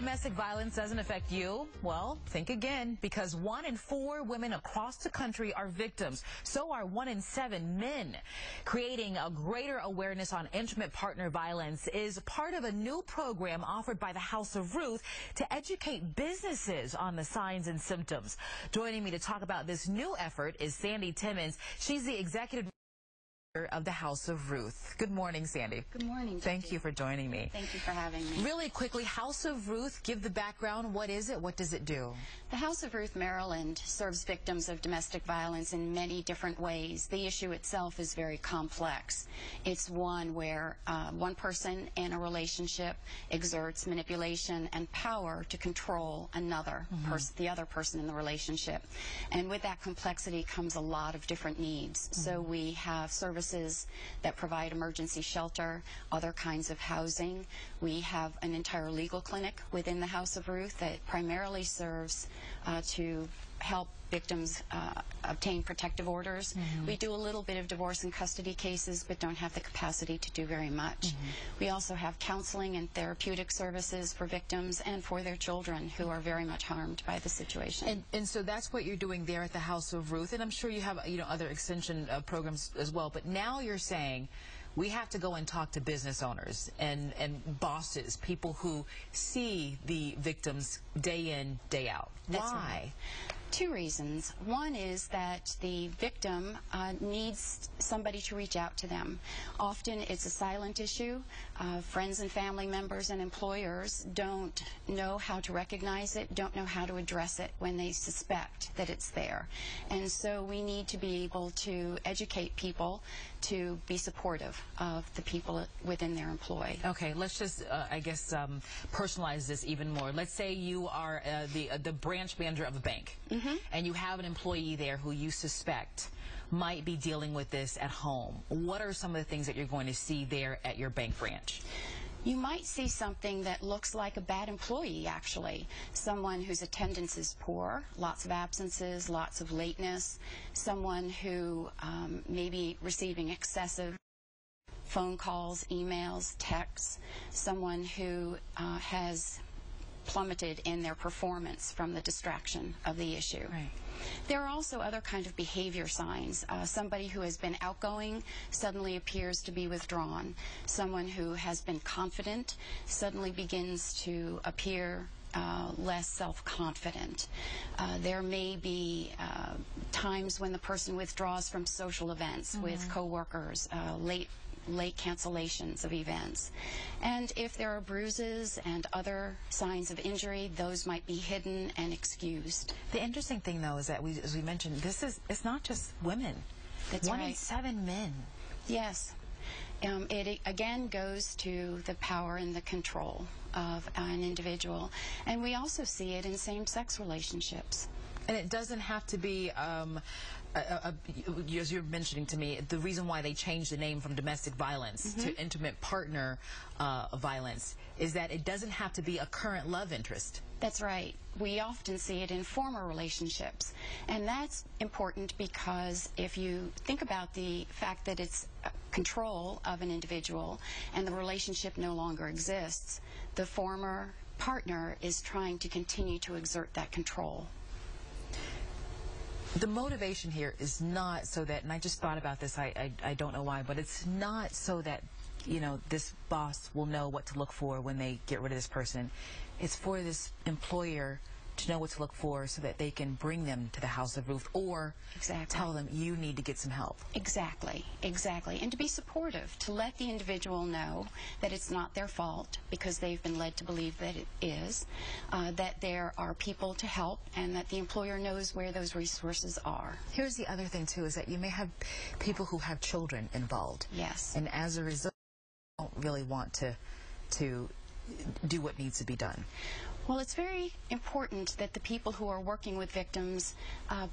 domestic violence doesn't affect you? Well, think again, because 1 in 4 women across the country are victims. So are 1 in 7 men. Creating a greater awareness on intimate partner violence is part of a new program offered by the House of Ruth to educate businesses on the signs and symptoms. Joining me to talk about this new effort is Sandi Timmins. She's the Executive Director of the House of Ruth. Good morning, Sandi. Good morning. Thank you for joining me. Thank you for having me. Really quickly, House of Ruth, give the background. What is it? What does it do? The House of Ruth, Maryland, serves victims of domestic violence in many different ways. The issue itself is very complex. It's one where one person in a relationship exerts manipulation and power to control another person, the other person in the relationship. And with that complexity comes a lot of different needs. So we have services that provide emergency shelter, other kinds of housing. We have an entire legal clinic within the House of Ruth that primarily serves to help victims obtain protective orders. We do a little bit of divorce and custody cases, but don't have the capacity to do very much. We also have counseling and therapeutic services for victims and for their children who are very much harmed by the situation. And so that's what you're doing there at the House of Ruth, and I'm sure you have other extension programs as well. But now you're saying we have to go and talk to business owners and bosses, people who see the victims day in, day out. That's Why? Right. 2 reasons. One is that the victim needs somebody to reach out to them. Often it's a silent issue. Friends and family members and employers don't know how to recognize it, don't know how to address it when they suspect that it's there. And so we need to be able to educate people to be supportive of the people within their employ. Okay, let's just, I guess, personalize this even more. Let's say you are the branch manager of a bank, and you have an employee there who you suspect might be dealing with this at home. What are some of the things that you're going to see there at your bank branch? You might see something that looks like a bad employee, actually. Someone whose attendance is poor, lots of absences, lots of lateness, someone who may be receiving excessive phone calls, emails, texts, someone who has plummeted in their performance from the distraction of the issue. Right. There are also other kind of behavior signs. Somebody who has been outgoing suddenly appears to be withdrawn. Someone who has been confident suddenly begins to appear less self-confident. There may be times when the person withdraws from social events with coworkers, late cancellations of events. And if there are bruises and other signs of injury, those might be hidden and excused. The interesting thing, though, is that as we mentioned, it's not just women. That's right. 1 in 7 men. Yes. It again goes to the power and the control of an individual. And we also see it in same-sex relationships. And it doesn't have to be, as you're mentioning to me, the reason why they changed the name from domestic violence to intimate partner violence is that it doesn't have to be a current love interest. That's right. We often see it in former relationships. And that's important because if you think about the fact that it's control of an individual and the relationship no longer exists, the former partner is trying to continue to exert that control. The motivation here is not so that, and I just thought about this, I don't know why, but it's not so that, this boss will know what to look for when they get rid of this person. It's for this employer to know what to look for so that they can bring them to the House of Ruth or tell them you need to get some help. Exactly. And to be supportive, to let the individual know that it's not their fault because they've been led to believe that it is, that there are people to help and that the employer knows where those resources are. Here's the other thing, too, is that you may have people who have children involved. Yes. And as a result, they don't really want to do what needs to be done. Well, it's very important that the people who are working with victims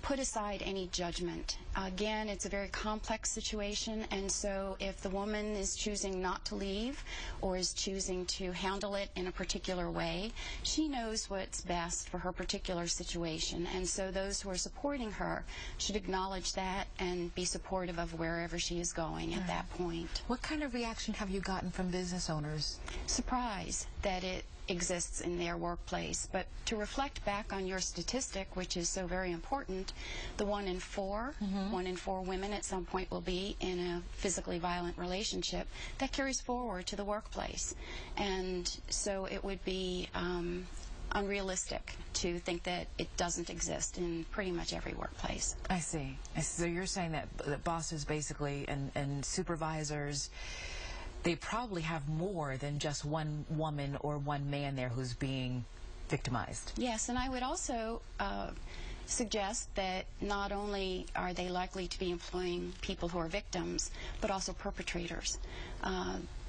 put aside any judgment. Again, it's a very complex situation, and so if the woman is choosing not to leave or is choosing to handle it in a particular way, she knows what's best for her particular situation, and so those who are supporting her should acknowledge that and be supportive of wherever she is going at that point. What kind of reaction have you gotten from business owners? Surprise that exists in their workplace. But to reflect back on your statistic, which is so very important, the 1 in 4, 1 in 4 women at some point will be in a physically violent relationship, that carries forward to the workplace. And so it would be unrealistic to think that it doesn't exist in pretty much every workplace. I see. So you're saying that bosses basically and supervisors, they probably have more than just one woman or one man there who's being victimized. Yes, and I would also suggest that not only are they likely to be employing people who are victims, but also perpetrators.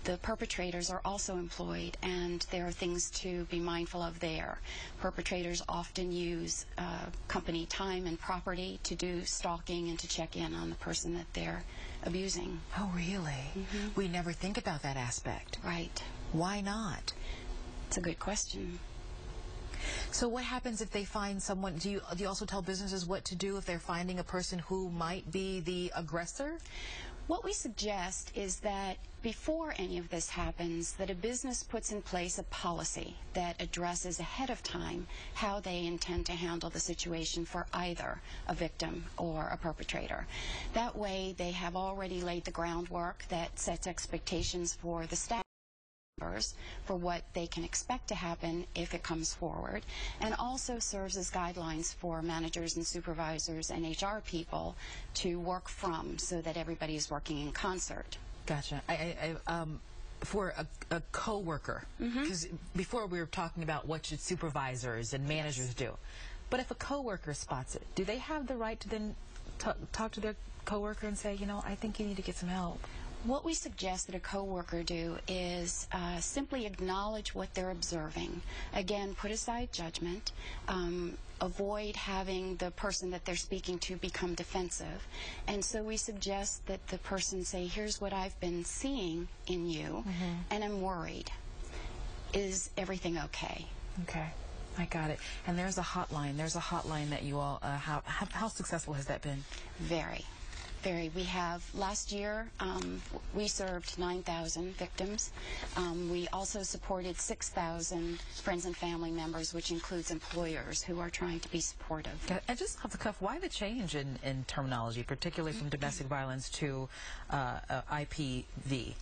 The perpetrators are also employed, and there are things to be mindful of there. Perpetrators often use company time and property to do stalking and to check in on the person that they're abusing. Oh, really? We never think about that aspect. Right. Why not? It's a good question. So what happens if they find someone? Do you also tell businesses what to do if they're finding a person who might be the aggressor? What we suggest is that before any of this happens, that a business puts in place a policy that addresses ahead of time how they intend to handle the situation for either a victim or a perpetrator. That way, they have already laid the groundwork that sets expectations for the staff for what they can expect to happen if it comes forward, and also serves as guidelines for managers and supervisors and HR people to work from, so that everybody is working in concert. Gotcha. For a co-worker, because before we were talking about what should supervisors and managers do, but if a co-worker spots it, do they have the right to then talk to their co-worker and say, you know, I think you need to get some help? What we suggest that a coworker do is simply acknowledge what they're observing. Again, put aside judgment. Avoid having the person that they're speaking to become defensive. And so we suggest that the person say, here's what I've been seeing in you, and I'm worried. Is everything okay? Okay. I got it. And there's a hotline. There's a hotline that you all, how successful has that been? Very. Very. We have, last year, we served 9,000 victims. We also supported 6,000 friends and family members, which includes employers who are trying to be supportive. And just off the cuff, why the change in terminology, particularly from domestic violence to IPV?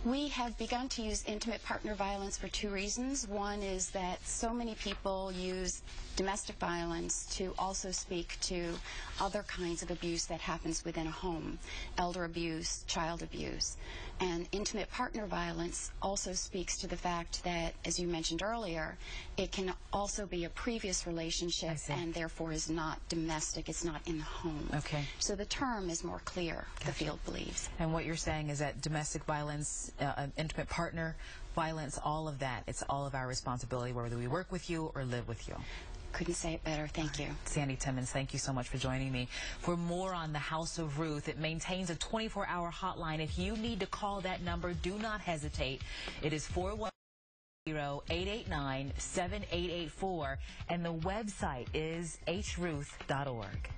We have begun to use intimate partner violence for 2 reasons. One is that so many people use domestic violence to also speak to other kinds of abuse that happens within a home, elder abuse, child abuse. And intimate partner violence also speaks to the fact that, as you mentioned earlier, it can also be a previous relationship and therefore is not domestic, it's not in the home. Okay. So the term is more clear, the field believes. And what you're saying is that domestic violence, intimate partner violence, all of that, it's all of our responsibility, whether we work with you or live with you. Couldn't say it better. Thank you. Sandi Timmins, thank you so much for joining me. For more on the House of Ruth, it maintains a 24-hour hotline. If you need to call that number, do not hesitate. It is 410-889-7884, and the website is hruth.org.